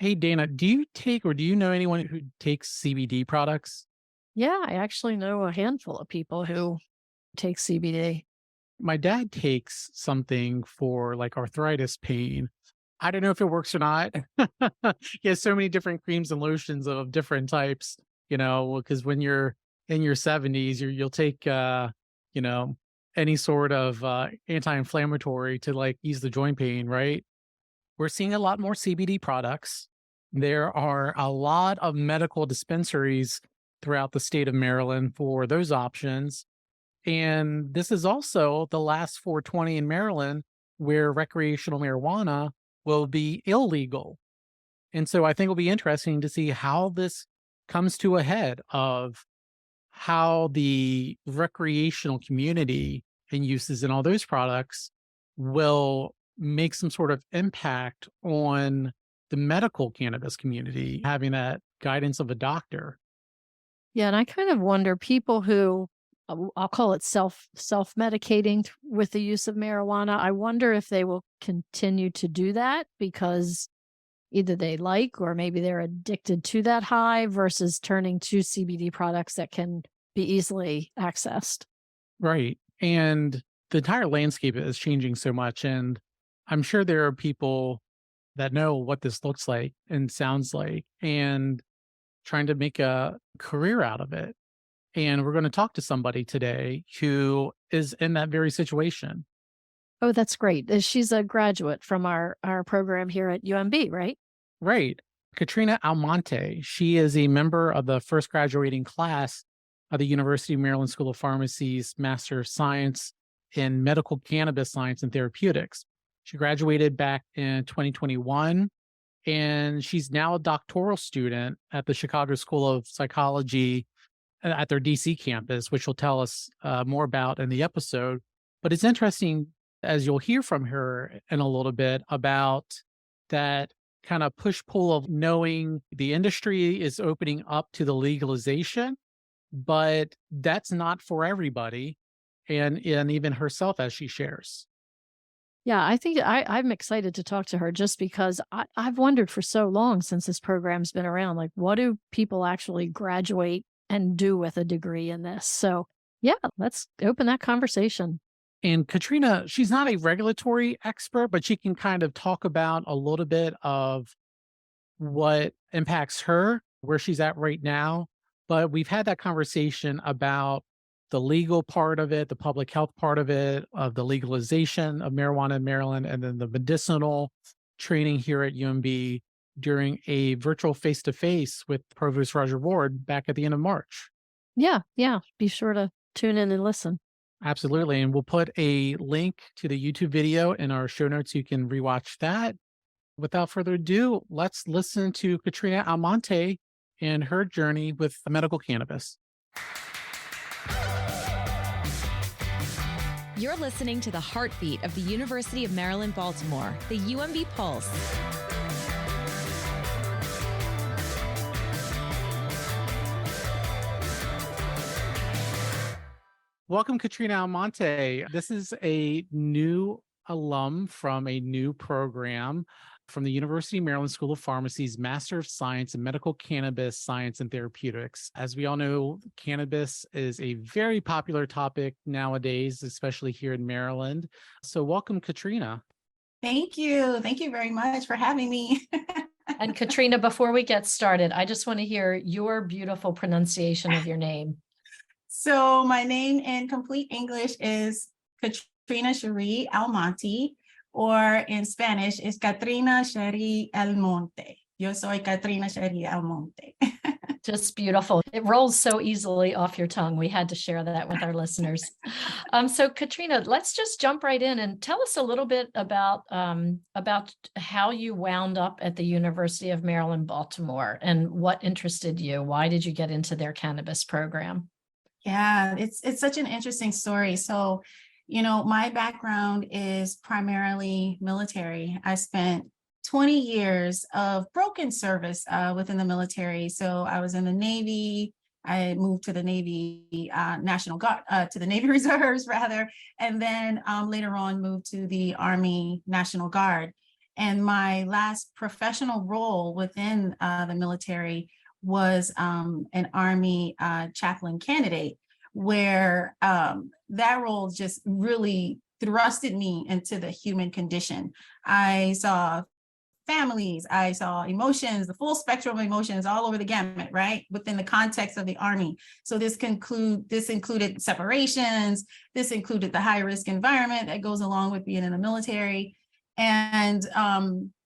Hey, Dana, do you take or do you know anyone who takes CBD products? Yeah, I actually know a handful of people who take CBD. My dad takes something for like arthritis pain. I don't know if it works or not. He has so many different creams and lotions of different types, because when you're in your 70s, you'll take, you know, any sort of anti-inflammatory to like ease the joint pain, right? We're seeing a lot more CBD products. There are a lot of medical dispensaries throughout the state of Maryland for those options. And this is also the last 420 in Maryland where recreational marijuana will be illegal. And so I think it'll be interesting to see how this comes to a head of how the recreational community and uses in all those products will make some sort of impact on the medical cannabis community, having that guidance of a doctor. Yeah, and I kind of wonder people who I'll call it self-medicating with the use of marijuana. I wonder if they will continue to do that because either they like or maybe they're addicted to that high versus turning to CBD products that can be easily accessed. Right. And the entire landscape is changing so much. And I'm sure there are people that know what this looks like and sounds like and trying to make a career out of it. And we're going to talk to somebody today who is in that very situation. Oh, that's great. She's a graduate from our program here at UMB, right? Right. Catrena Almonte. She is a member of the first graduating class of the University of Maryland School of Pharmacy's Master of Science in Medical Cannabis Science and Therapeutics. She graduated back in 2021, and she's now a doctoral student at the Chicago School of Psychology at their DC campus, which she'll tell us more about in the episode. But it's interesting, as you'll hear from her in a little bit, about that kind of push pull of knowing the industry is opening up to the legalization, but that's not for everybody. And even herself, as she shares. Yeah, I think I'm excited to talk to her just because I've wondered for so long since this program's been around, like, what do people actually graduate and do with a degree in this? So, yeah, let's open that conversation. And Catrena, she's not a regulatory expert, but she can kind of talk about a little bit of what impacts her, where she's at right now. But we've had that conversation about the legal part of it, the public health part of it, of the legalization of marijuana in Maryland, and then the medicinal training here at UMB during a virtual face-to-face with Provost Roger Ward back at the end of March. Yeah, yeah. Be sure to tune in and listen. Absolutely. And we'll put a link to the YouTube video in our show notes. You can rewatch that. Without further ado, let's listen to Catrena Almonte and her journey with medical cannabis. You're listening to the heartbeat of the University of Maryland, Baltimore, the UMB Pulse. Welcome, Catrena Almonte. This is a new alum from a new program from the University of Maryland School of Pharmacy's Master of Science in Medical Cannabis Science and Therapeutics. As we all know, cannabis is a very popular topic nowadays, especially here in Maryland. So welcome, Catrena. Thank you. Thank you very much for having me. And Catrena, before we get started, I just want to hear your beautiful pronunciation of your name. So my name in complete English is Catrena Shady Almonte, or in Spanish is Catrena Shady Almonte. Yo soy Catrena Shady Almonte. Just beautiful. It rolls so easily off your tongue. We had to share that with our listeners. So Catrena, let's just jump right in and tell us a little bit about how you wound up at the University of Maryland, Baltimore, and what interested you. Why did you get into their cannabis program? Yeah, it's such an interesting story. So, my background is primarily military. I spent 20 years of broken service within the military. So I was in the Navy. I moved to the Navy National Guard, to the Navy Reserves rather, and then later on moved to the Army National Guard. And my last professional role within the military was an Army chaplain candidate, where that role just really thrusted me into the human condition. I saw families, I saw emotions, the full spectrum of emotions all over the gamut, right? Within the context of the Army. So this included separations, this included the high risk environment that goes along with being in the military. And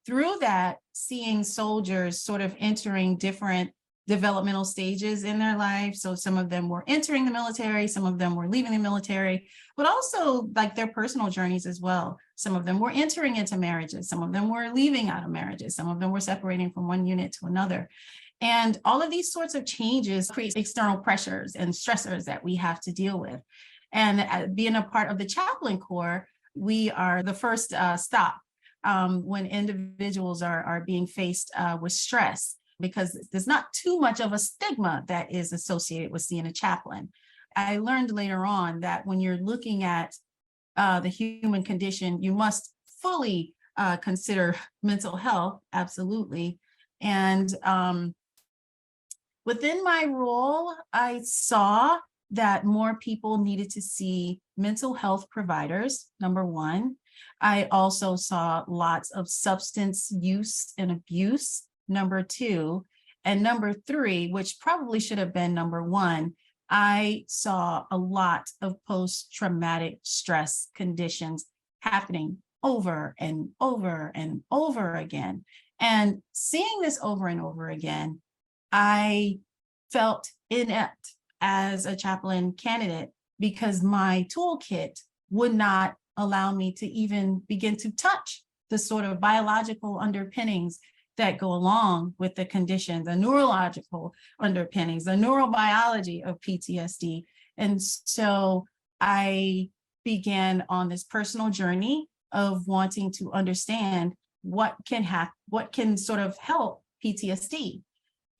through that, seeing soldiers sort of entering different developmental stages in their life. So some of them were entering the military, some of them were leaving the military, but also like their personal journeys as well. Some of them were entering into marriages, some of them were leaving out of marriages, some of them were separating from one unit to another. And all of these sorts of changes create external pressures and stressors that we have to deal with. And being a part of the chaplain corps, we are the first stop when individuals are being faced with stress, because there's not too much of a stigma that is associated with seeing a chaplain. I learned later on that when you're looking at the human condition, you must fully consider mental health, absolutely. And within my role, I saw that more people needed to see mental health providers, number one. I also saw lots of substance use and abuse, number two. And number three, which probably should have been number one, I saw a lot of post-traumatic stress conditions happening over and over and over again. And seeing this over and over again, I felt inept as a chaplain candidate because my toolkit would not allow me to even begin to touch the sort of biological underpinnings that go along with the condition, the neurological underpinnings, the neurobiology of PTSD. And so I began on this personal journey of wanting to understand what can sort of help PTSD.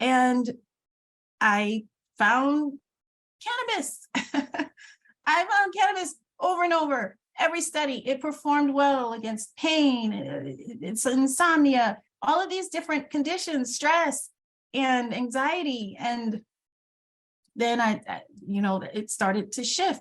And I found cannabis. I found cannabis over and over. Every study, it performed well against pain, it's insomnia, all of these different conditions, stress and anxiety. And then it started to shift,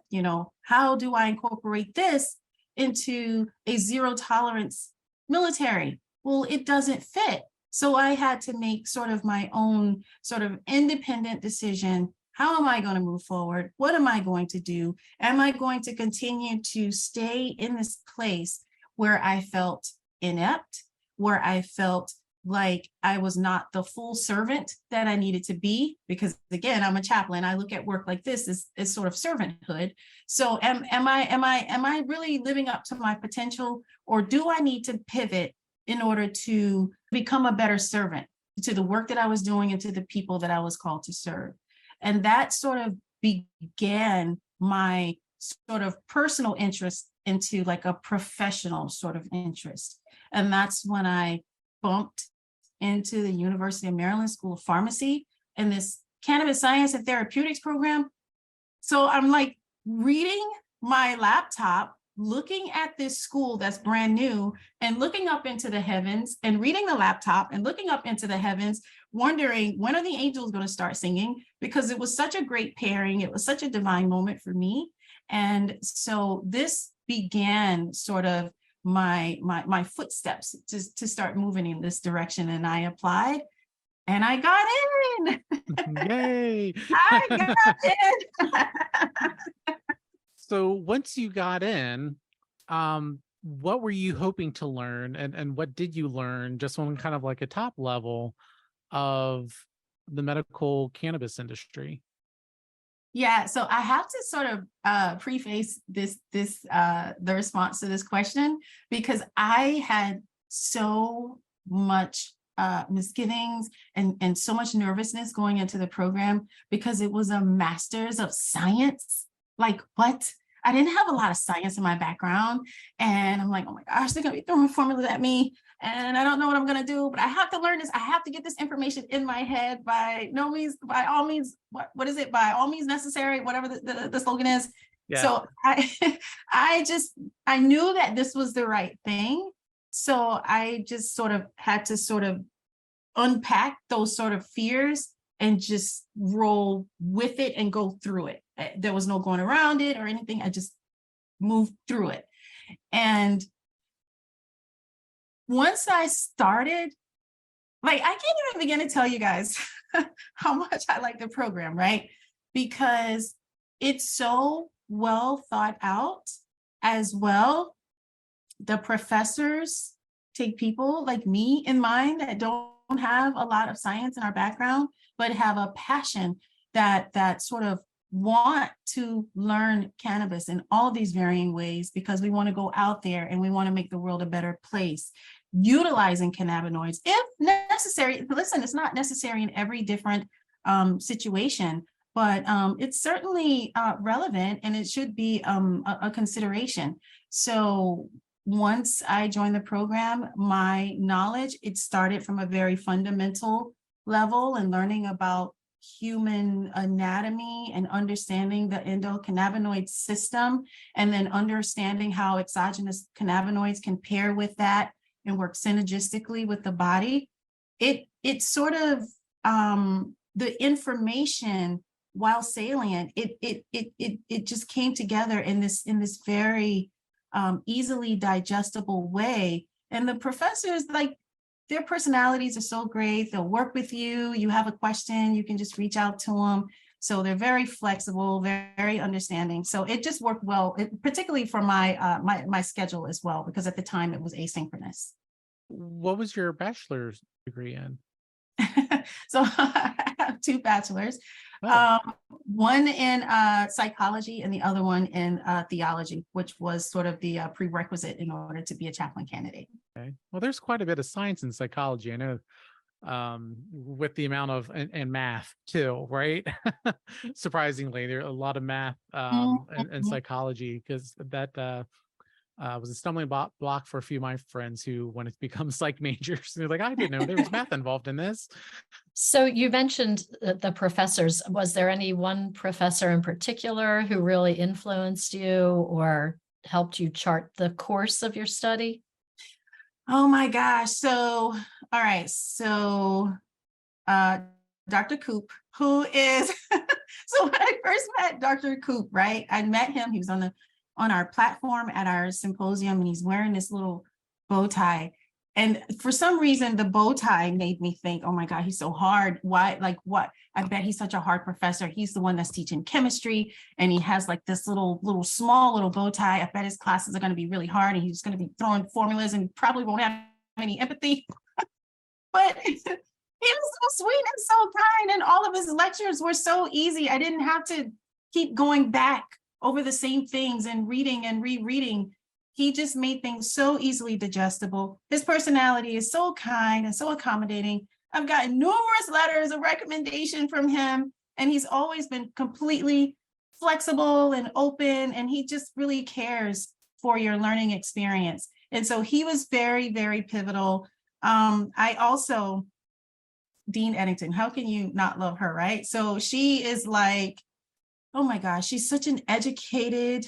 how do I incorporate this into a zero tolerance military? Well, it doesn't fit. So I had to make sort of my own sort of independent decision. How am I going to move forward? What am I going to do? Am I going to continue to stay in this place where I felt inept, where I felt like I was not the full servant that I needed to be? Because again, I'm a chaplain. I look at work like this as sort of servanthood. So am I really living up to my potential, or do I need to pivot in order to become a better servant to the work that I was doing and to the people that I was called to serve? And that sort of began my sort of personal interest into like a professional sort of interest. And that's when I bumped into the University of Maryland School of Pharmacy and this cannabis science and therapeutics program. So I'm like reading my laptop, looking at this school that's brand new and looking up into the heavens and reading the laptop and looking up into the heavens, wondering when are the angels going to start singing, because it was such a great pairing. It was such a divine moment for me. And so this began sort of my footsteps to start moving in this direction. And I applied and I got in. Yay. I got in. So once you got in, what were you hoping to learn, and what did you learn just on kind of like a top level of the medical cannabis industry? Yeah, so I have to sort of preface the response to this question, because I had so much misgivings and so much nervousness going into the program, because it was a master's of science. Like, what? I didn't have a lot of science in my background. And I'm like, oh my gosh, they're going to be throwing formulas at me. And I don't know what I'm going to do, but I have to learn this. I have to get this information in my head by all means, what is it? By all means necessary, whatever the slogan is. Yeah. So I knew that this was the right thing. So I just sort of had to sort of unpack those sort of fears and just roll with it and go through it. There was no going around it or anything. I just moved through it. And once I started, like, I can't even begin to tell you guys how much I like the program, right? Because it's so well thought out as well. The professors take people like me in mind that don't have a lot of science in our background, but have a passion that sort of want to learn cannabis in all these varying ways, because we want to go out there and we want to make the world a better place, utilizing cannabinoids if necessary. Listen, it's not necessary in every different situation, but it's certainly relevant, and it should be a consideration. So once I joined the program, my knowledge, it started from a very fundamental level and learning about human anatomy and understanding the endocannabinoid system, and then understanding how exogenous cannabinoids can pair with that and work synergistically with the body. It sort of the information, while salient, it just came together in this very easily digestible way. And the professors, like, their personalities are so great. They'll work with you. You have a question, you can just reach out to them. So they're very flexible, very understanding. So it just worked well, particularly for my my schedule as well, because at the time it was asynchronous. What was your bachelor's degree in? So I have two bachelors, Oh. one in psychology and the other one in theology, which was sort of the prerequisite in order to be a chaplain candidate. Okay. Well, there's quite a bit of science in psychology. I know, with the amount of and math too, right? Surprisingly, there are a lot of math and Mhm. psychology, because that was a stumbling block for a few of my friends who wanted to become psych majors. They're like, I didn't know there was math involved in this. So you mentioned the professors. Was there any one professor in particular who really influenced you or helped you chart the course of your study? Oh my gosh. So, all right. So, uh, Dr. Coop, who is, so when I first met Dr. Coop, right? I met him, he was on our platform at our symposium, and he's wearing this little bow tie. And for some reason, the bow tie made me think, oh my God, he's so hard. Why, like what? I bet he's such a hard professor. He's the one that's teaching chemistry, and he has like this small little bow tie. I bet his classes are going to be really hard, and he's going to be throwing formulas and probably won't have any empathy. But he was so sweet and so kind, and all of his lectures were so easy. I didn't have to keep going back over the same things and reading and rereading. He just made things so easily digestible. His personality is so kind and so accommodating. I've gotten numerous letters of recommendation from him, and he's always been completely flexible and open, and he just really cares for your learning experience. And so he was very, very pivotal. I also, Dean Eddington, how can you not love her, right? So she is like, oh my gosh, she's such an educated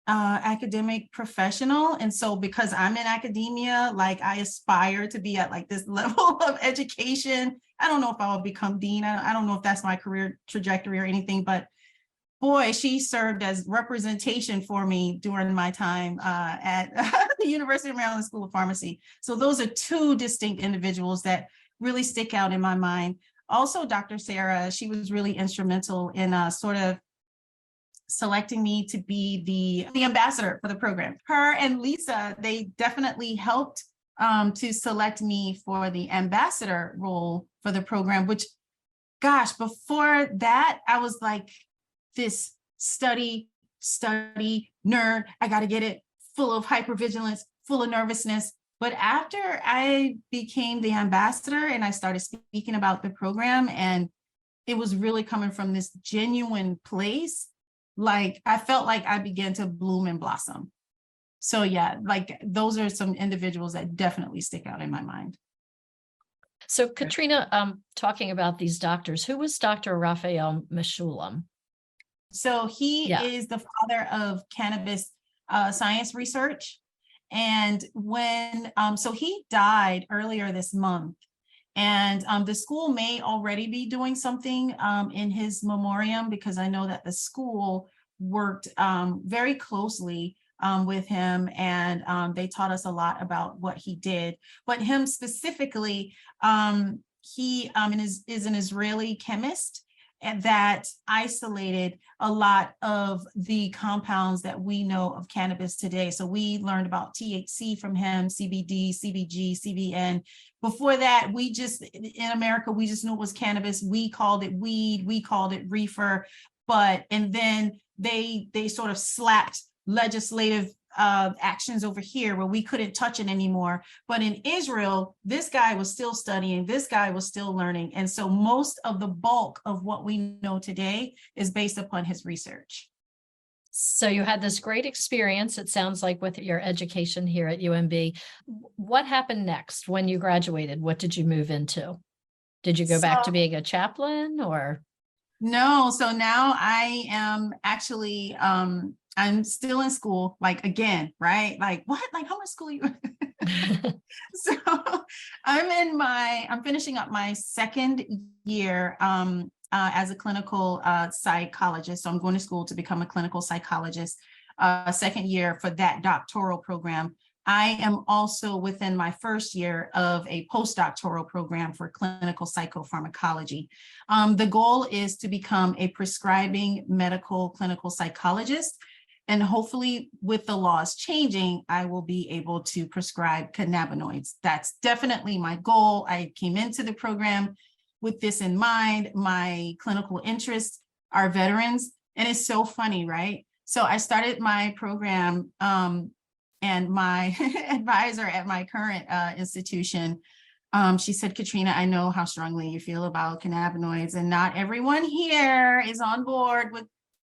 academic professional. And so because I'm in academia, like I aspire to be at like this level of education. I don't know if I will become dean. I don't know if that's my career trajectory or anything, but boy, she served as representation for me during my time at the University of Maryland School of Pharmacy. So those are two distinct individuals that really stick out in my mind. Also, Dr. Sera, she was really instrumental in sort of selecting me to be the ambassador for the program. Her and Lisa, they definitely helped to select me for the ambassador role for the program, which, gosh, before that, I was like this study nerd. I got to get it, full of hypervigilance, full of nervousness. But after I became the ambassador and I started speaking about the program, and it was really coming from this genuine place, like I felt like I began to bloom and blossom. So yeah, like those are some individuals that definitely stick out in my mind. So Catrena, talking about these doctors, who was Dr. Raphael Mechoulam? So he is the father of cannabis science research. And when, so he died earlier this month. And the school may already be doing something in his memoriam, because I know that the school worked very closely with him, and they taught us a lot about what he did. But him specifically, he is an Israeli chemist, and that isolated a lot of the compounds that we know of cannabis today. So we learned about THC from him, CBD, CBG, CBN. Before that, in America, we just knew it was cannabis. We called it weed, we called it reefer, and then they sort of slapped legislative actions over here where we couldn't touch it anymore. But in Israel, this guy was still studying, this guy was still learning. And so most of the bulk of what we know today is based upon his research. So you had this great experience, it sounds like, with your education here at UMB. What happened next when you graduated? What did you move into? Did you go back to being a chaplain, or? No, so now I am actually, I'm still in school, like, again, right? Like, what? Like, how much school are you? So I'm finishing up my second year as a clinical psychologist. So I'm going to school to become a clinical psychologist, second year for that doctoral program. I am also within my first year of a postdoctoral program for clinical psychopharmacology. The goal is to become a prescribing medical clinical psychologist. And hopefully with the laws changing, I will be able to prescribe cannabinoids. That's definitely my goal. I came into the program with this in mind. My clinical interests are veterans. And it's so funny, right? So I started my program and my advisor at my current institution, she said, Catrena, I know how strongly you feel about cannabinoids, and not everyone here is on board with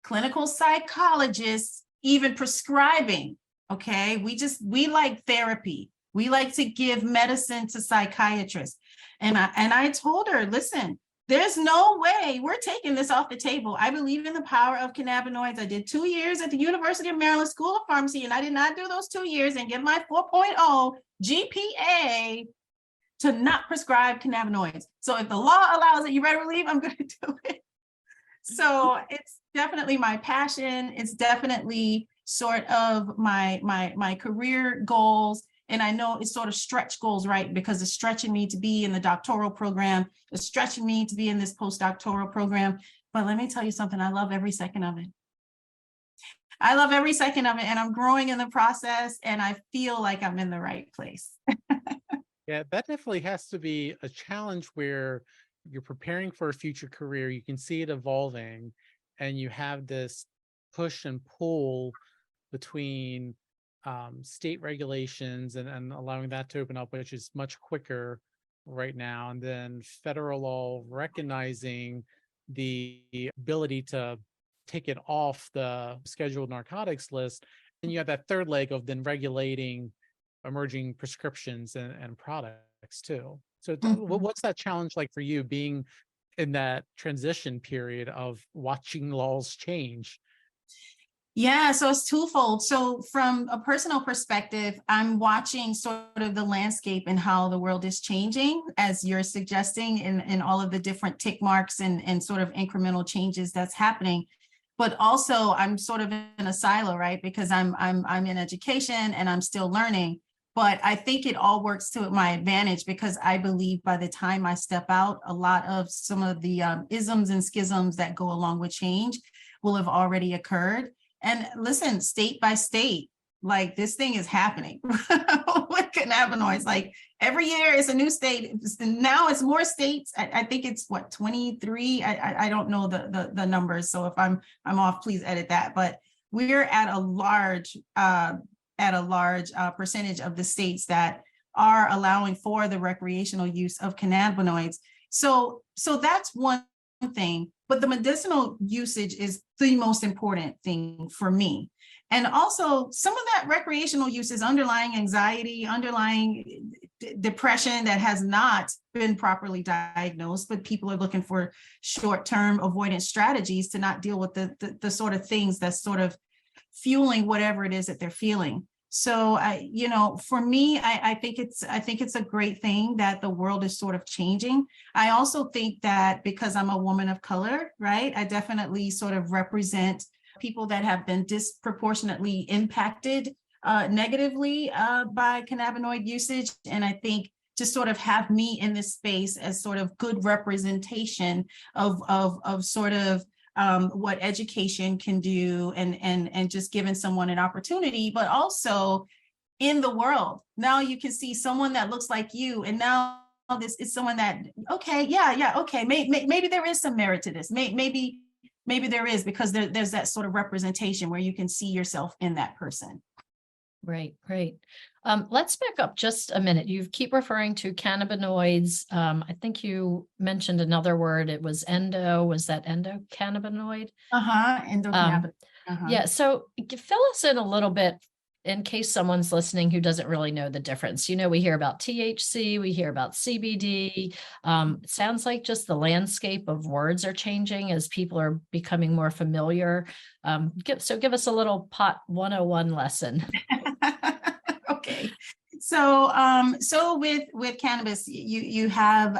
clinical psychologists even prescribing. Okay, we like therapy. We like to give medicine to psychiatrists. And I told her, listen, there's no way we're taking this off the table. I believe in the power of cannabinoids. I did 2 years at the University of Maryland School of Pharmacy, and I did not do those 2 years and get my 4.0 GPA to not prescribe cannabinoids. So if the law allows it, you better believe I'm going to do it. So it's definitely my passion. It's definitely sort of my career goals. And I know it's sort of stretch goals, right? Because it's stretching me to be in the doctoral program. It's stretching me to be in this postdoctoral program. But let me tell you something, I love every second of it. I love every second of it, and I'm growing in the process, and I feel like I'm in the right place. Yeah, that definitely has to be a challenge where you're preparing for a future career. You can see it evolving, and you have this push and pull between state regulations and allowing that to open up, which is much quicker right now, and then federal law recognizing the ability to take it off the scheduled narcotics list. And you have that third leg of then regulating emerging prescriptions and products too. So what's that challenge like for you, being in that transition period of watching laws change? Yeah, so it's twofold. So from a personal perspective, I'm watching sort of the landscape and how the world is changing, as you're suggesting, in all of the different tick marks and sort of incremental changes that's happening. But also I'm sort of in a silo, right? Because I'm in education and I'm still learning. But I think it all works to my advantage, because I believe by the time I step out, a lot of some of the isms and schisms that go along with change will have already occurred. And listen, state by state, like, this thing is happening with cannabinoids. Like, every year it's a new state. Now it's more states. I think it's what, 23. I don't know the numbers. So if I'm off, please edit that. But we're at a large percentage of the states that are allowing for the recreational use of cannabinoids. So that's one thing, but the medicinal usage is the most important thing for me. And also some of that recreational use is underlying anxiety, underlying depression that has not been properly diagnosed, but people are looking for short-term avoidance strategies to not deal with the sort of things that's sort of fueling whatever it is that they're feeling. So for me, I think it's a great thing that the world is sort of changing. I also think that because I'm a woman of color, right, I definitely sort of represent people that have been disproportionately impacted negatively by cannabinoid usage. And I think to sort of have me in this space as sort of good representation of sort of what education can do, and just giving someone an opportunity, but also in the world. Now you can see someone that looks like you, and now this is someone that, okay, okay, maybe there is some merit to this. Maybe there is, because there's that sort of representation where you can see yourself in that person. Right. Let's back up just a minute. You keep referring to cannabinoids. I think you mentioned another word. It was was that endocannabinoid? Endocannabinoid. Yeah. So fill us in a little bit in case someone's listening who doesn't really know the difference. We hear about THC, we hear about CBD. It sounds like just the landscape of words are changing as people are becoming more familiar. Give us a little pot 101 lesson. Okay. So with cannabis, you have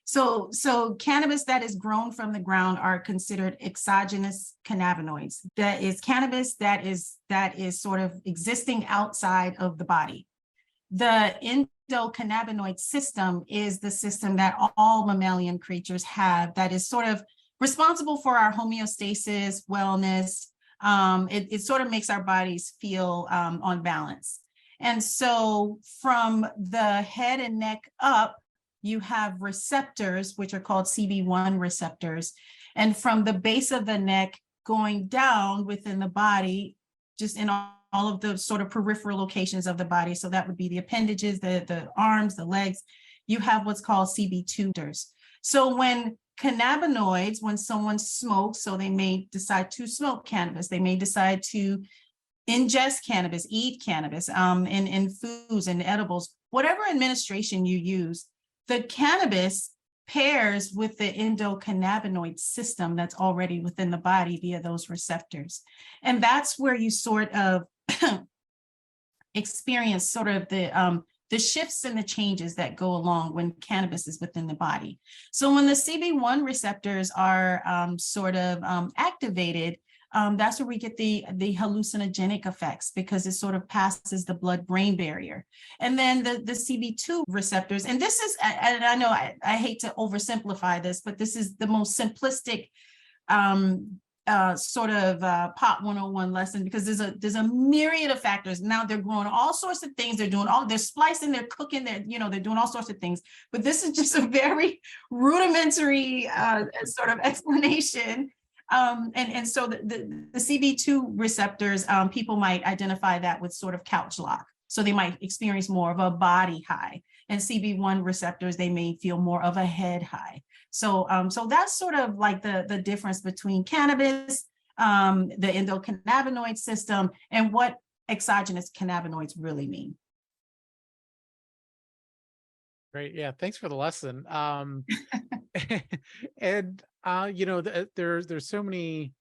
so cannabis that is grown from the ground are considered exogenous cannabinoids. That is cannabis that is sort of existing outside of the body. The endocannabinoid system is the system that all mammalian creatures have, that is sort of responsible for our homeostasis, wellness. It sort of makes our bodies feel on balance. And so from the head and neck up, you have receptors, which are called CB1 receptors. And from the base of the neck going down within the body, just in all of the sort of peripheral locations of the body. So that would be the appendages, the arms, the legs. You have what's called CB2 receptors. So when someone smokes, so they may decide to smoke cannabis, they may decide to ingest cannabis, eat cannabis in foods and edibles, whatever administration you use, the cannabis pairs with the endocannabinoid system that's already within the body via those receptors. And that's where you sort of experience sort of the shifts and the changes that go along when cannabis is within the body. So when the CB1 receptors are sort of activated, that's where we get the hallucinogenic effects, because it sort of passes the blood-brain barrier. And then the CB2 receptors, and this is, and I know I hate to oversimplify this, but this is the most simplistic sort of pot 101 lesson, because there's a myriad of factors. Now they're growing all sorts of things. They're splicing, they're cooking, they're doing all sorts of things. But this is just a very rudimentary sort of explanation. And so the CB2 receptors, people might identify that with sort of couch lock. So they might experience more of a body high, and CB1 receptors, they may feel more of a head high. So that's sort of like the difference between cannabis, the endocannabinoid system, and what exogenous cannabinoids really mean. Great. Yeah. Thanks for the lesson. And there's so many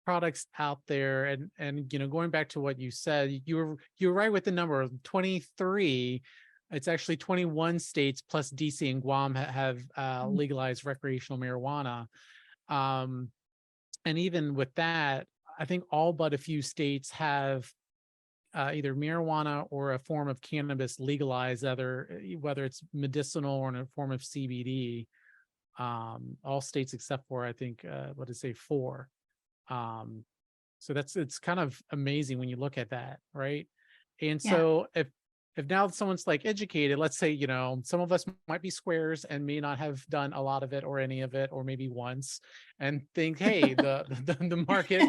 products out there, and going back to what you said, you were right with the number of 23. It's actually 21 states plus DC and Guam have legalized recreational marijuana. And even with that, I think all but a few states have either marijuana or a form of cannabis legalized, whether it's medicinal or in a form of CBD. All states except for, I think, 4. So it's kind of amazing when you look at that, right? And so if now someone's like educated, let's say, some of us might be squares and may not have done a lot of it or any of it, or maybe once, and think, hey, the market,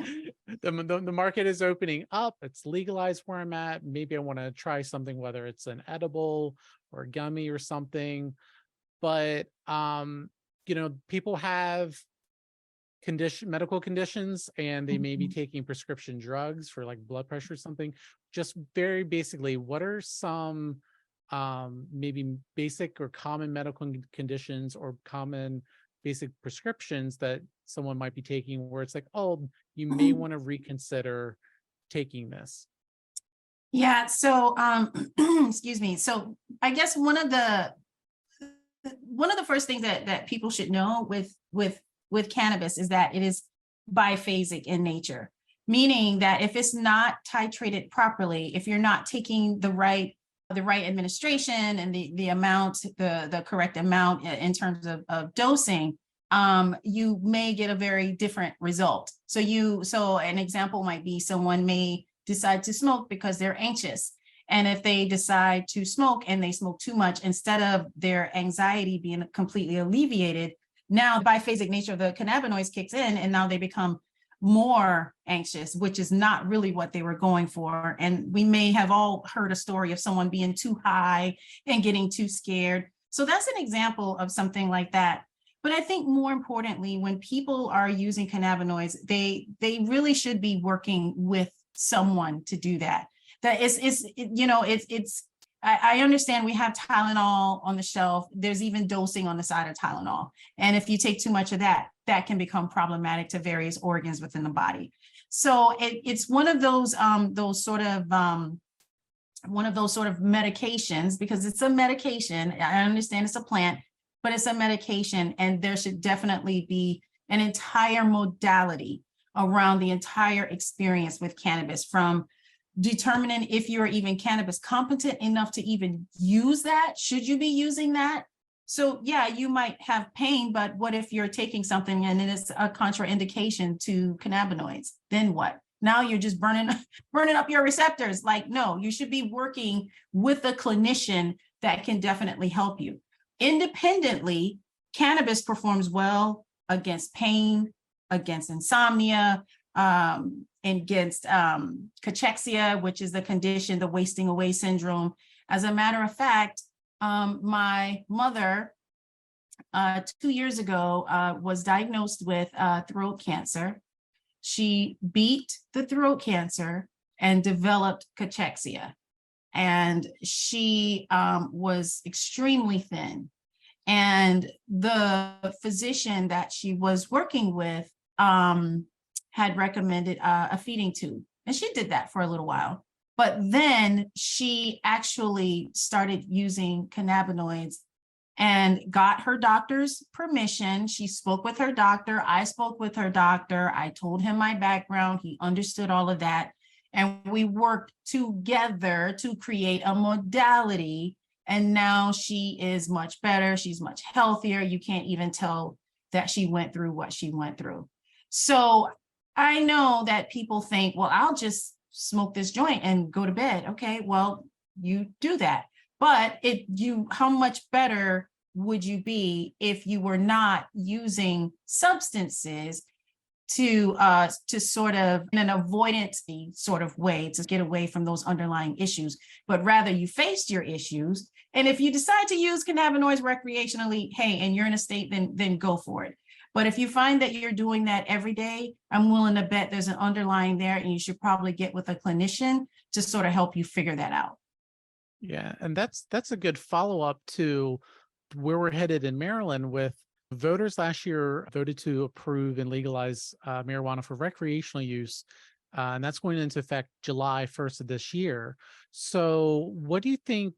the market is opening up. It's legalized where I'm at. Maybe I want to try something, whether it's an edible or a gummy or something. But people have medical conditions, and they may be taking prescription drugs for like blood pressure or something. Just very basically, what are some maybe basic or common medical conditions or common basic prescriptions that someone might be taking where it's like, oh, you may want to reconsider taking this? Yeah. So, excuse me. So I guess one of the first things that people should know with cannabis is that it is biphasic in nature, meaning that if it's not titrated properly, if you're not taking the right administration and the correct amount in terms of dosing, you may get a very different result. So an example might be someone may decide to smoke because they're anxious. And if they decide to smoke and they smoke too much, instead of their anxiety being completely alleviated, now the biphasic nature of the cannabinoids kicks in and now they become more anxious, which is not really what they were going for. And we may have all heard a story of someone being too high and getting too scared. So that's an example of something like that. But I think more importantly, when people are using cannabinoids, they really should be working with someone to do that. That I understand we have Tylenol on the shelf. There's even dosing on the side of Tylenol. And if you take too much of that, that can become problematic to various organs within the body. So it's one of those sort of medications, because it's a medication. I understand it's a plant, but it's a medication, and there should definitely be an entire modality around the entire experience with cannabis, from determining if you're even cannabis competent enough to even use that. Should you be using that? So yeah, you might have pain, but what if you're taking something and it's a contraindication to cannabinoids? Then what? Now you're just burning up your receptors. Like, no, you should be working with a clinician that can definitely help you. Independently, cannabis performs well against pain, against insomnia, against cachexia, which is the condition, the wasting away syndrome. As a matter of fact, my mother 2 years ago was diagnosed with throat cancer. She beat the throat cancer and developed cachexia. And she was extremely thin. And the physician that she was working with had recommended a feeding tube. And she did that for a little while. But then she actually started using cannabinoids and got her doctor's permission. She spoke with her doctor. I spoke with her doctor. I told him my background. He understood all of that. And we worked together to create a modality. And now she is much better. She's much healthier. You can't even tell that she went through what she went through. So I know that people think, well, I'll just smoke this joint and go to bed. Okay, well, you do that. But how much better would you be if you were not using substances to sort of in an avoidance sort of way to get away from those underlying issues, but rather you faced your issues. And if you decide to use cannabinoids recreationally, hey, and you're in a state, then go for it. But if you find that you're doing that every day, I'm willing to bet there's an underlying there, and you should probably get with a clinician to sort of help you figure that out. Yeah, and that's a good follow-up to where we're headed in Maryland. With voters last year voted to approve and legalize marijuana for recreational use, and that's going into effect July 1st of this year. So what do you think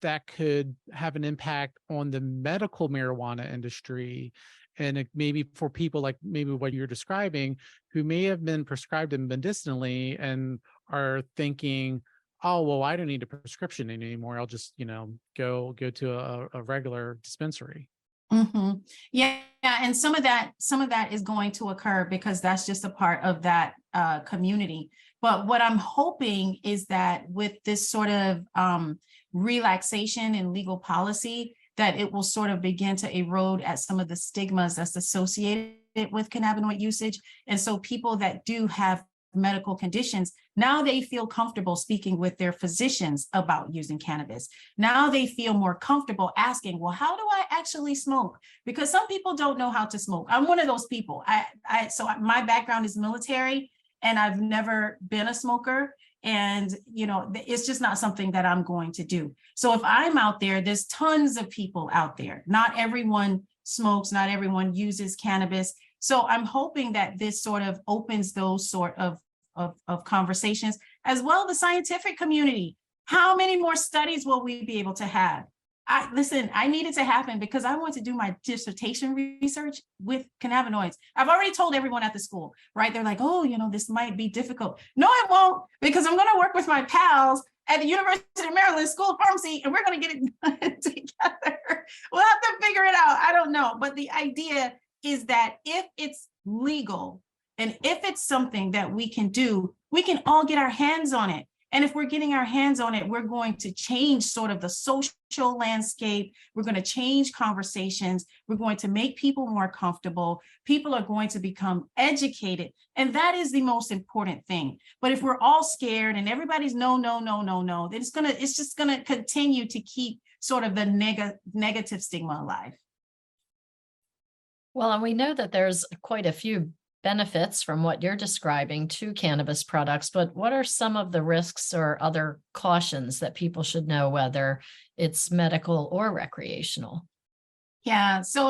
that could have an impact on the medical marijuana industry? And maybe for people like maybe what you're describing, who may have been prescribed them medicinally and are thinking, oh, well, I don't need a prescription anymore. I'll just, go to a regular dispensary. Mm-hmm. Yeah. And some of that is going to occur because that's just a part of that community. But what I'm hoping is that with this sort of relaxation in legal policy, that it will sort of begin to erode at some of the stigmas that's associated with cannabinoid usage. And so people that do have medical conditions, now they feel comfortable speaking with their physicians about using cannabis. Now they feel more comfortable asking, well, how do I actually smoke? Because some people don't know how to smoke. I'm one of those people. So my background is military, and I've never been a smoker. And, it's just not something that I'm going to do. So if I'm out there, there's tons of people out there. Not everyone smokes, not everyone uses cannabis. So I'm hoping that this sort of opens those sort of conversations. as well the scientific community. How many more studies will we be able to have? I need it to happen because I want to do my dissertation research with cannabinoids. I've already told everyone at the school, right? They're like, oh, this might be difficult. No, it won't, because I'm going to work with my pals at the University of Maryland School of Pharmacy, and we're going to get it done together. We'll have to figure it out. I don't know. But the idea is that if it's legal and if it's something that we can do, we can all get our hands on it. And if we're getting our hands on it, we're going to change sort of the social landscape. We're going to change conversations. We're going to make people more comfortable. People are going to become educated. And that is the most important thing. But if we're all scared and everybody's no, then it's just going to continue to keep sort of the negative stigma alive. Well, and we know that there's quite a few benefits from what you're describing to cannabis products, but what are some of the risks or other cautions that people should know, whether it's medical or recreational? Yeah. So,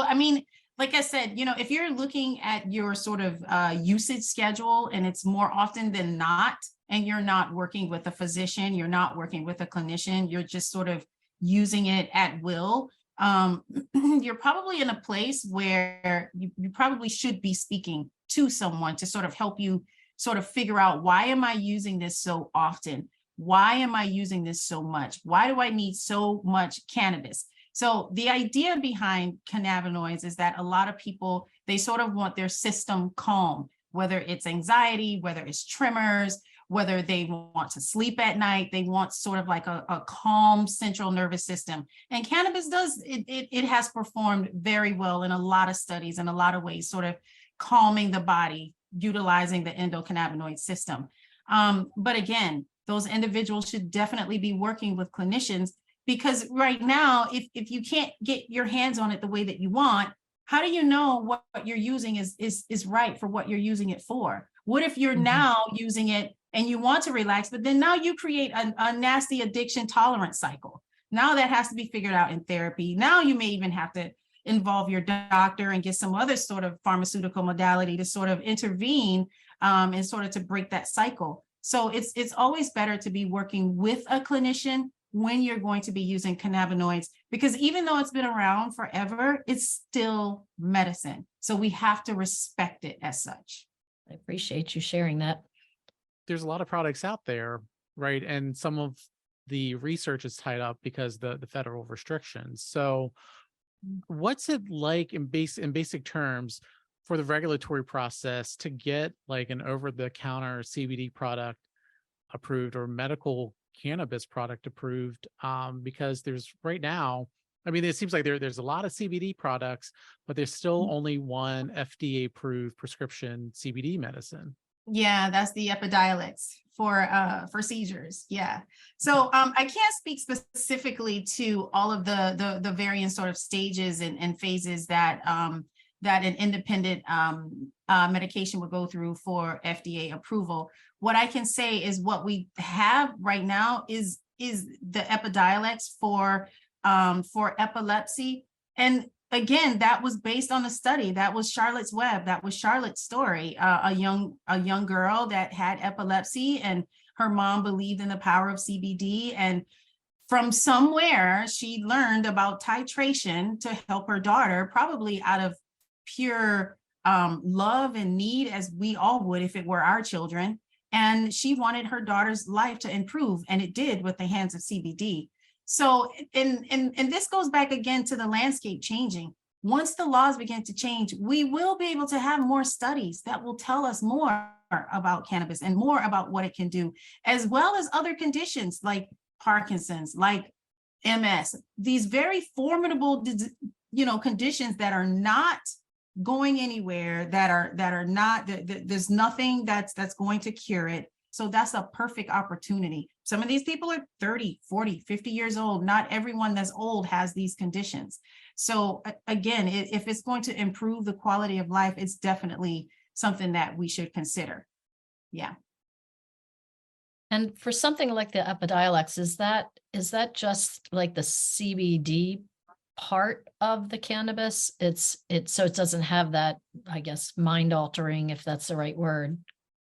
like I said, if you're looking at your sort of usage schedule, and it's more often than not, and you're not working with a physician, you're not working with a clinician, you're just sort of using it at will, you're probably in a place where you probably should be speaking to someone to sort of help you sort of figure out, why am I using this so often? Why am I using this so much? Why do I need so much cannabis? So the idea behind cannabinoids is that a lot of people, they sort of want their system calm, whether it's anxiety, whether it's tremors, whether they want to sleep at night, they want sort of like a calm central nervous system. And cannabis it has performed very well in a lot of studies, in a lot of ways, sort of calming the body, utilizing the endocannabinoid system. But again, those individuals should definitely be working with clinicians, because right now, if you can't get your hands on it the way that you want, how do you know what you're using is right for what you're using it for? What if you're now using it and you want to relax, but then now you create a nasty addiction tolerance cycle? Now that has to be figured out in therapy. Now you may even have to involve your doctor and get some other sort of pharmaceutical modality to sort of intervene and sort of to break that cycle. So it's always better to be working with a clinician when you're going to be using cannabinoids, because even though it's been around forever, it's still medicine. So we have to respect it as such. I appreciate you sharing that. There's a lot of products out there, right? And some of the research is tied up because the federal restrictions. So what's it like in basic terms for the regulatory process to get like an over-the-counter CBD product approved or medical cannabis product approved? Because there's right now, it seems like there's a lot of CBD products, but there's still only one FDA approved prescription CBD medicine. Yeah, that's the Epidiolex for seizures. Yeah. So I can't speak specifically to all of the various sort of stages and phases that that an independent medication would go through for FDA approval. What I can say is what we have right now is the Epidiolex for epilepsy. And again, that was based on a study. That was Charlotte's Web. That was Charlotte's story. A young girl that had epilepsy, and her mom believed in the power of CBD. And from somewhere, she learned about titration to help her daughter, probably out of pure love and need, as we all would if it were our children. And she wanted her daughter's life to improve, and it did with the hands of CBD. So, and this goes back again to the landscape changing. Once the laws begin to change, we will be able to have more studies that will tell us more about cannabis and more about what it can do, as well as other conditions like Parkinson's, like MS, these very formidable, conditions that are not going anywhere, that are not, there's nothing that's going to cure it. So that's a perfect opportunity. Some of these people are 30, 40, 50 years old. Not everyone that's old has these conditions. So again, if it's going to improve the quality of life, it's definitely something that we should consider. Yeah. And for something like the Epidiolex, is that just like the CBD part of the cannabis? So it doesn't have that, I guess, mind altering, if that's the right word,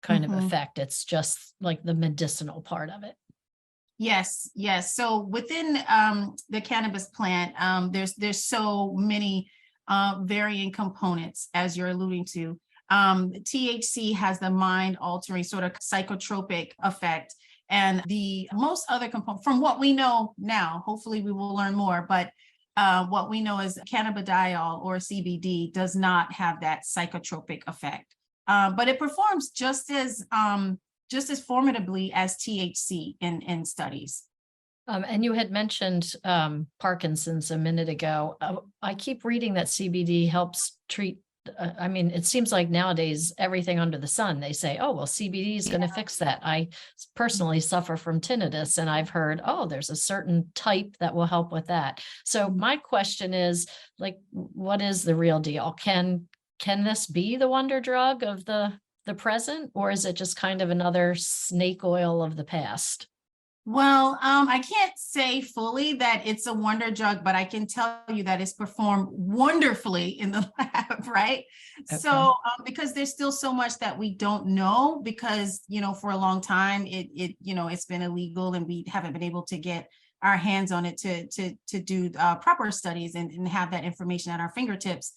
kind of effect. It's just like the medicinal part of it. Yes, yes. So within the cannabis plant, there's so many varying components, as you're alluding to. THC has the mind-altering sort of psychotropic effect, and the most other component, from what we know now, hopefully we will learn more, but what we know is cannabidiol or CBD does not have that psychotropic effect, but it performs just as formidably as THC in studies. And you had mentioned Parkinson's a minute ago. I keep reading that CBD helps treat. I mean, it seems like nowadays everything under the sun, they say, oh, well, CBD is going to fix that. I personally suffer from tinnitus, and I've heard, oh, there's a certain type that will help with that. So my question is, like, what is the real deal? Can this be the wonder drug of the present, or is it just kind of another snake oil of the past? Well, I can't say fully that it's a wonder drug, but I can tell you that it's performed wonderfully in the lab, right? Okay. So, because there's still so much that we don't know, because, for a long time, it's been illegal, and we haven't been able to get our hands on it to do proper studies and have that information at our fingertips.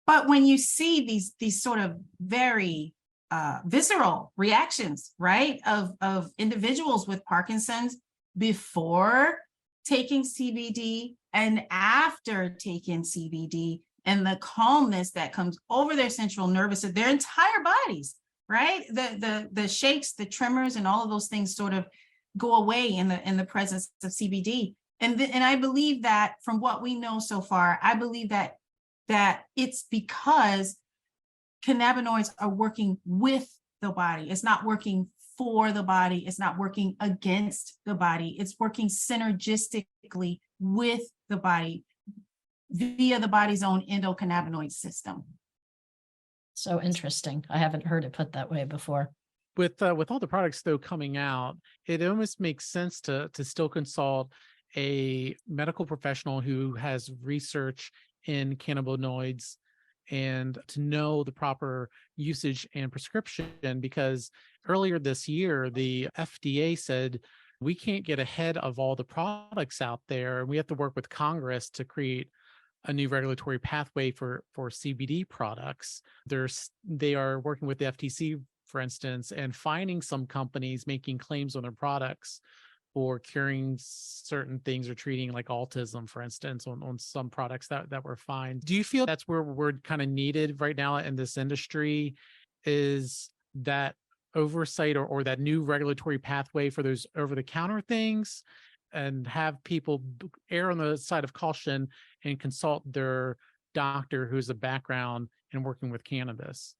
But when you see these sort of very visceral reactions, right, of individuals with Parkinson's before taking CBD and after taking CBD, and the calmness that comes over their central nervous system, their entire bodies, right? The shakes, the tremors, and all of those things sort of go away in the presence of CBD. And I believe that, from what we know so far, I believe that it's because cannabinoids are working with the body. It's not working for the body. It's not working against the body. It's working synergistically with the body via the body's own endocannabinoid system. So interesting. I haven't heard it put that way before. With all the products though coming out, it almost makes sense to still consult a medical professional who has research in cannabinoids and to know the proper usage and prescription, because earlier this year, the FDA said we can't get ahead of all the products out there, and we have to work with Congress to create a new regulatory pathway for CBD products. They are working with the FTC, for instance, and finding some companies making claims on their products for curing certain things or treating like autism, for instance, on some products that were fine. Do you feel that's where we're kind of needed right now in this industry, is that oversight or that new regulatory pathway for those over-the-counter things, and have people err on the side of caution and consult their doctor who's a background in working with cannabis?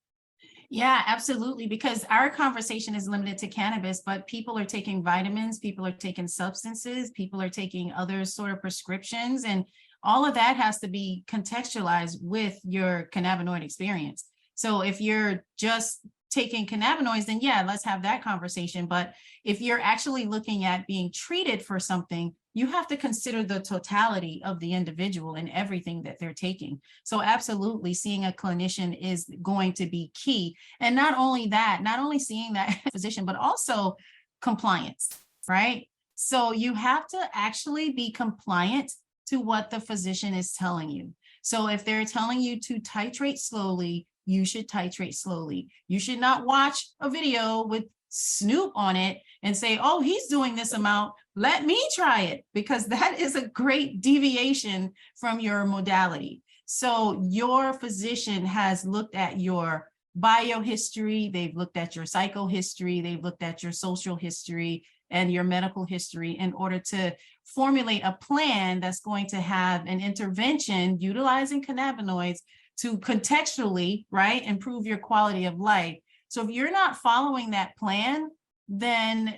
Yeah, absolutely. Because our conversation is limited to cannabis, but people are taking vitamins, people are taking substances, people are taking other sort of prescriptions, and all of that has to be contextualized with your cannabinoid experience. So if you're just taking cannabinoids, then yeah, let's have that conversation. But if you're actually looking at being treated for something, you have to consider the totality of the individual and everything that they're taking. So absolutely, seeing a clinician is going to be key. And not only that, not only seeing that physician, but also compliance, right? So you have to actually be compliant to what the physician is telling you. So if they're telling you to titrate slowly, you should titrate slowly. You should not watch a video with Snoop on it and say, oh, he's doing this amount, let me try it, because that is a great deviation from your modality. So your physician has looked at your biohistory, they've looked at your psychohistory, they've looked at your social history and your medical history in order to formulate a plan that's going to have an intervention utilizing cannabinoids to contextually, right, improve your quality of life. So if you're not following that plan, then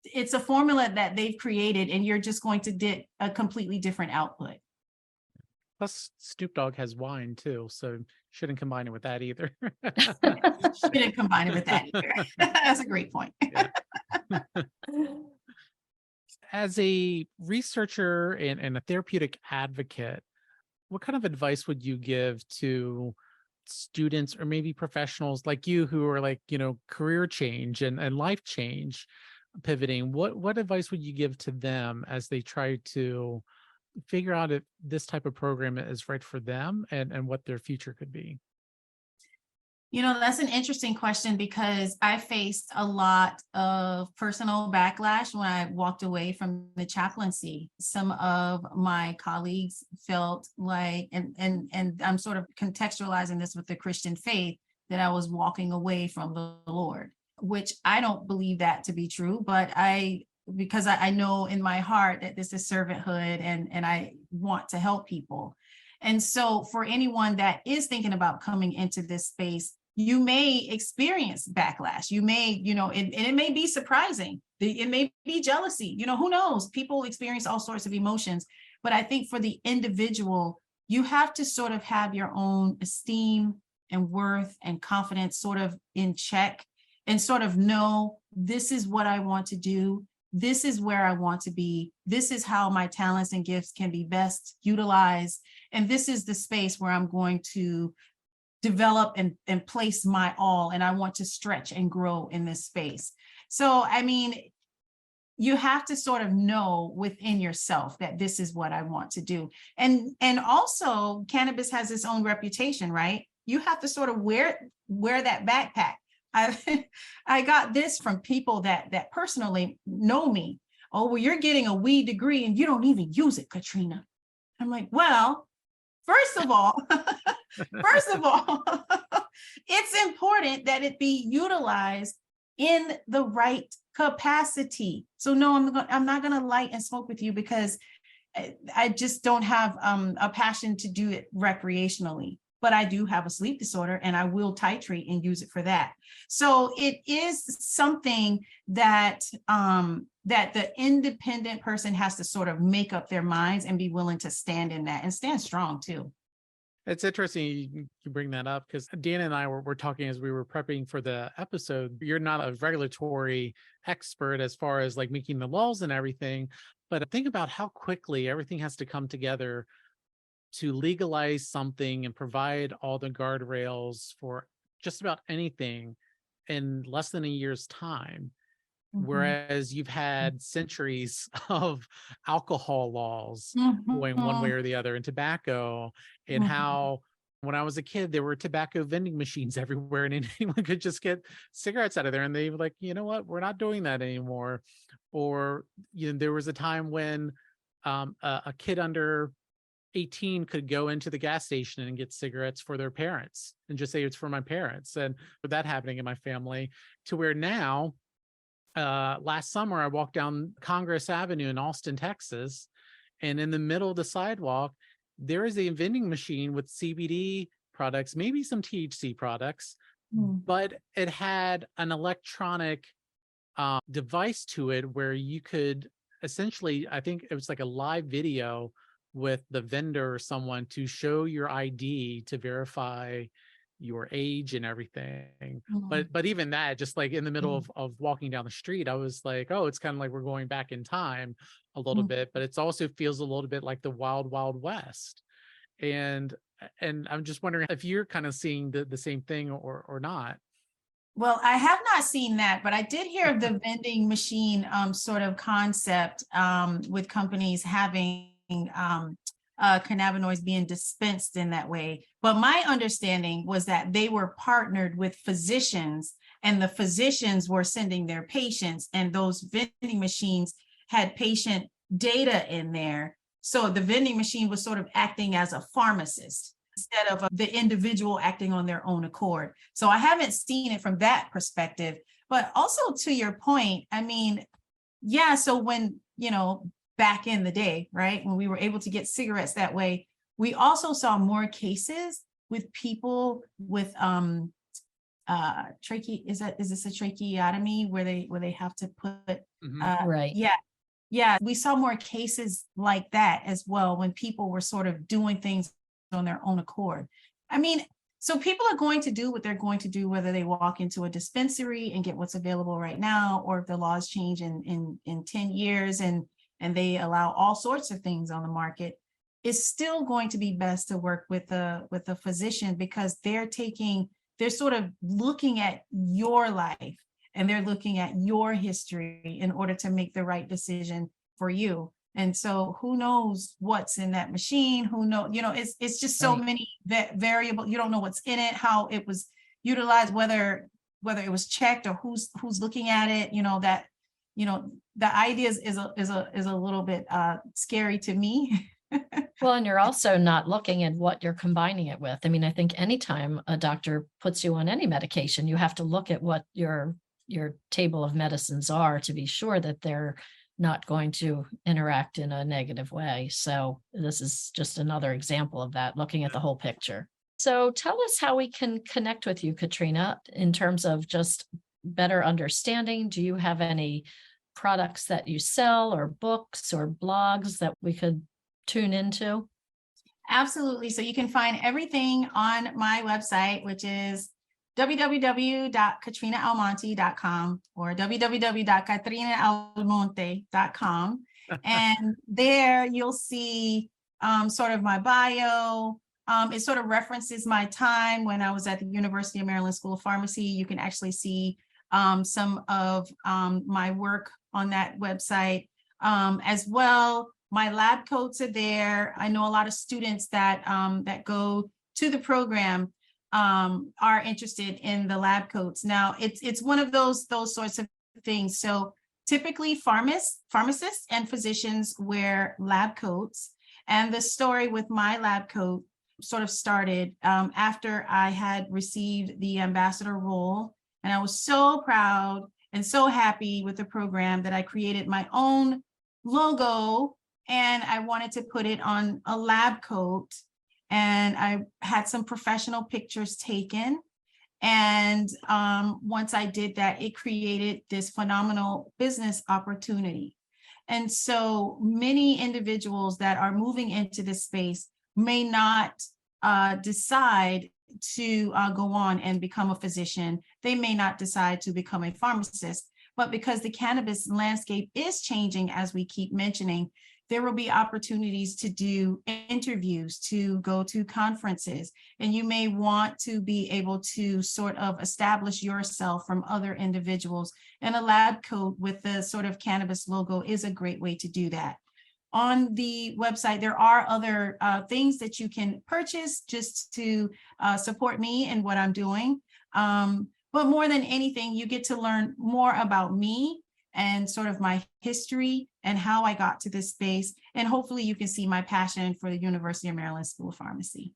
it's a formula that they've created and you're just going to get a completely different output. Plus, Snoop Dogg has wine too, so shouldn't combine it with that either. Shouldn't combine it with that either. That's a great point. Yeah. As a researcher and a therapeutic advocate, what kind of advice would you give to students or maybe professionals like you who are like, career change and life change pivoting, what advice would you give to them as they try to figure out if this type of program is right for them and what their future could be? That's an interesting question because I faced a lot of personal backlash when I walked away from the chaplaincy. Some of my colleagues felt like, and I'm sort of contextualizing this with the Christian faith, that I was walking away from the Lord, which I don't believe that to be true, but because I know in my heart that this is servanthood and I want to help people. And so for anyone that is thinking about coming into this space, you may experience backlash. You may, and it may be surprising. It may be jealousy. Who knows? People experience all sorts of emotions. But I think for the individual, you have to sort of have your own esteem and worth and confidence sort of in check and sort of know this is what I want to do. This is where I want to be. This is how my talents and gifts can be best utilized. And this is the space where I'm going to develop and place my all, and I want to stretch and grow in this space. So, you have to sort of know within yourself that this is what I want to do. And also cannabis has its own reputation, right? You have to sort of wear that backpack. I got this from people that personally know me. Oh, well, you're getting a weed degree and you don't even use it, Catrena. I'm like, well, first of all, it's important that it be utilized in the right capacity. So no, I'm not going to light and smoke with you because I just don't have a passion to do it recreationally. But I do have a sleep disorder and I will titrate and use it for that. So it is something that that the independent person has to sort of make up their minds and be willing to stand in that and stand strong too. It's interesting you bring that up because Dan and I were talking as we were prepping for the episode. You're not a regulatory expert as far as like making the laws and everything, but think about how quickly everything has to come together to legalize something and provide all the guardrails for just about anything in less than a year's time. Mm-hmm. Whereas you've had centuries of alcohol laws going one way or the other, and tobacco, and how when I was a kid, there were tobacco vending machines everywhere and anyone could just get cigarettes out of there. And they were like, you know what, we're not doing that anymore. Or, there was a time when a kid under 18 could go into the gas station and get cigarettes for their parents and just say it's for my parents. And for that happening in my family, to where now, last summer, I walked down Congress Avenue in Austin, Texas, and in the middle of the sidewalk, there is a vending machine with CBD products, maybe some THC products, but it had an electronic device to it where you could essentially, I think it was like a live video with the vendor or someone to show your ID to verify your age and everything. But even that, just like in the middle of walking down the street, I was like, oh, it's kind of like we're going back in time a little bit, but it also feels a little bit like the wild, wild west. And I'm just wondering if you're kind of seeing the same thing or not. Well, I have not seen that, but I did hear of the vending machine sort of concept with companies having cannabinoids being dispensed in that way. But my understanding was that they were partnered with physicians and the physicians were sending their patients, and those vending machines had patient data in there. So the vending machine was sort of acting as a pharmacist instead of the individual acting on their own accord. So I haven't seen it from that perspective, but also to your point, yeah, so when, back in the day, right, when we were able to get cigarettes that way, we also saw more cases with people with is this a tracheotomy where they have to put right. Yeah, we saw more cases like that as well when people were sort of doing things on their own accord. So people are going to do what they're going to do, whether they walk into a dispensary and get what's available right now, or if the laws change in 10 years and they allow all sorts of things on the market. it's still going to be best to work with a physician, because they're sort of looking at your life, and they're looking at your history in order to make the right decision for you. And so who knows what's in that machine? Who knows, it's just so many variable. You don't know what's in it, how it was utilized, whether it was checked, or who's looking at it. The idea is a little bit scary to me. Well, and you're also not looking at what you're combining it with. I mean, I think anytime a doctor puts you on any medication, you have to look at what your table of medicines are to be sure that they're not going to interact in a negative way. So this is just another example of that, looking at the whole picture. So tell us how we can connect with you, Catrena, in terms of just better understanding. Do you have any products that you sell, or books or blogs that we could tune into? Absolutely. So you can find everything on my website, which is www.catrenaalmonte.com or www.catrenaalmonte.com. And there you'll see sort of my bio. It sort of references my time when I was at the University of Maryland School of Pharmacy. You can actually see some of my work on that website as well. My lab coats are there. I know a lot of students that go to the program are interested in the lab coats. Now, it's one of those sorts of things. So typically pharmacists and physicians wear lab coats. And the story with my lab coat sort of started after I had received the ambassador role. And I was so proud and so happy with the program that I created my own logo, and I wanted to put it on a lab coat. And I had some professional pictures taken. And once I did that, it created this phenomenal business opportunity. And so many individuals that are moving into this space may not decide to go on and become a physician. They may not decide to become a pharmacist, but because the cannabis landscape is changing, as we keep mentioning, there will be opportunities to do interviews, to go to conferences, and you may want to be able to sort of establish yourself from other individuals. And a lab coat with the sort of cannabis logo is a great way to do that. On the website, there are other things that you can purchase just to support me and what I'm doing. But more than anything, you get to learn more about me and sort of my history and how I got to this space. And hopefully you can see my passion for the University of Maryland School of Pharmacy.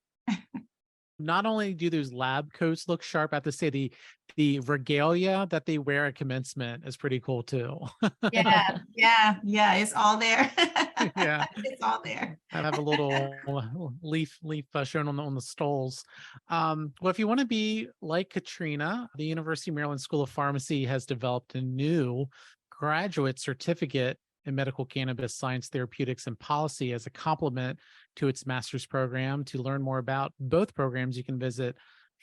Not only do those lab coats look sharp, I have to say the regalia that they wear at commencement is pretty cool too. Yeah, it's all there. Yeah, it's all there. I have a little leaf shown on the stoles. Well, if you want to be like Catrena, the University of Maryland School of Pharmacy has developed a new graduate certificate in medical cannabis science, therapeutics, and policy as a complement to its master's program. To learn more about both programs, you can visit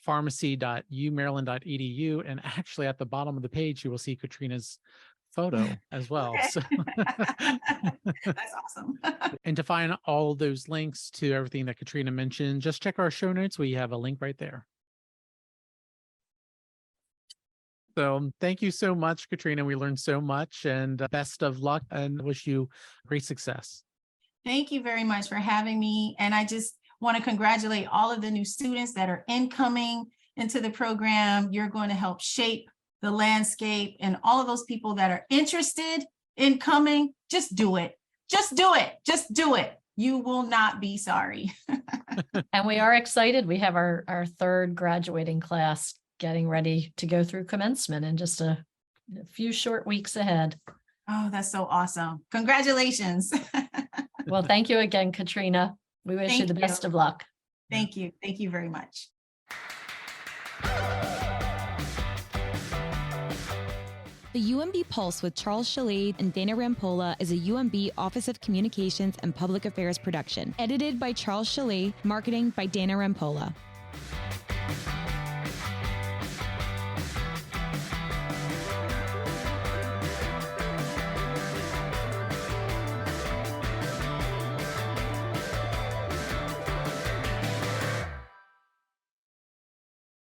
pharmacy.umaryland.edu. And actually at the bottom of the page, you will see Catrena's photo as well. Okay. So That's awesome. and to find all those links to everything that Catrena mentioned, just check our show notes. We have a link right there. So thank you so much, Catrena. We learned so much, and best of luck, and wish you great success. Thank you very much for having me. And I just want to congratulate all of the new students that are incoming into the program. You're going to help shape the landscape, and all of those people that are interested in coming, just do it. Just do it. Just do it. You will not be sorry. And we are excited. We have our third graduating class getting ready to go through commencement in just a few short weeks ahead. Oh, that's so awesome. Congratulations. Well, thank you again, Catrena. We wish you the best of luck. Thank you. Thank you very much. The UMB Pulse with Charles Chalet and Dana Rampolla is a UMB Office of Communications and Public Affairs production. Edited by Charles Chalet, marketing by Dana Rampolla.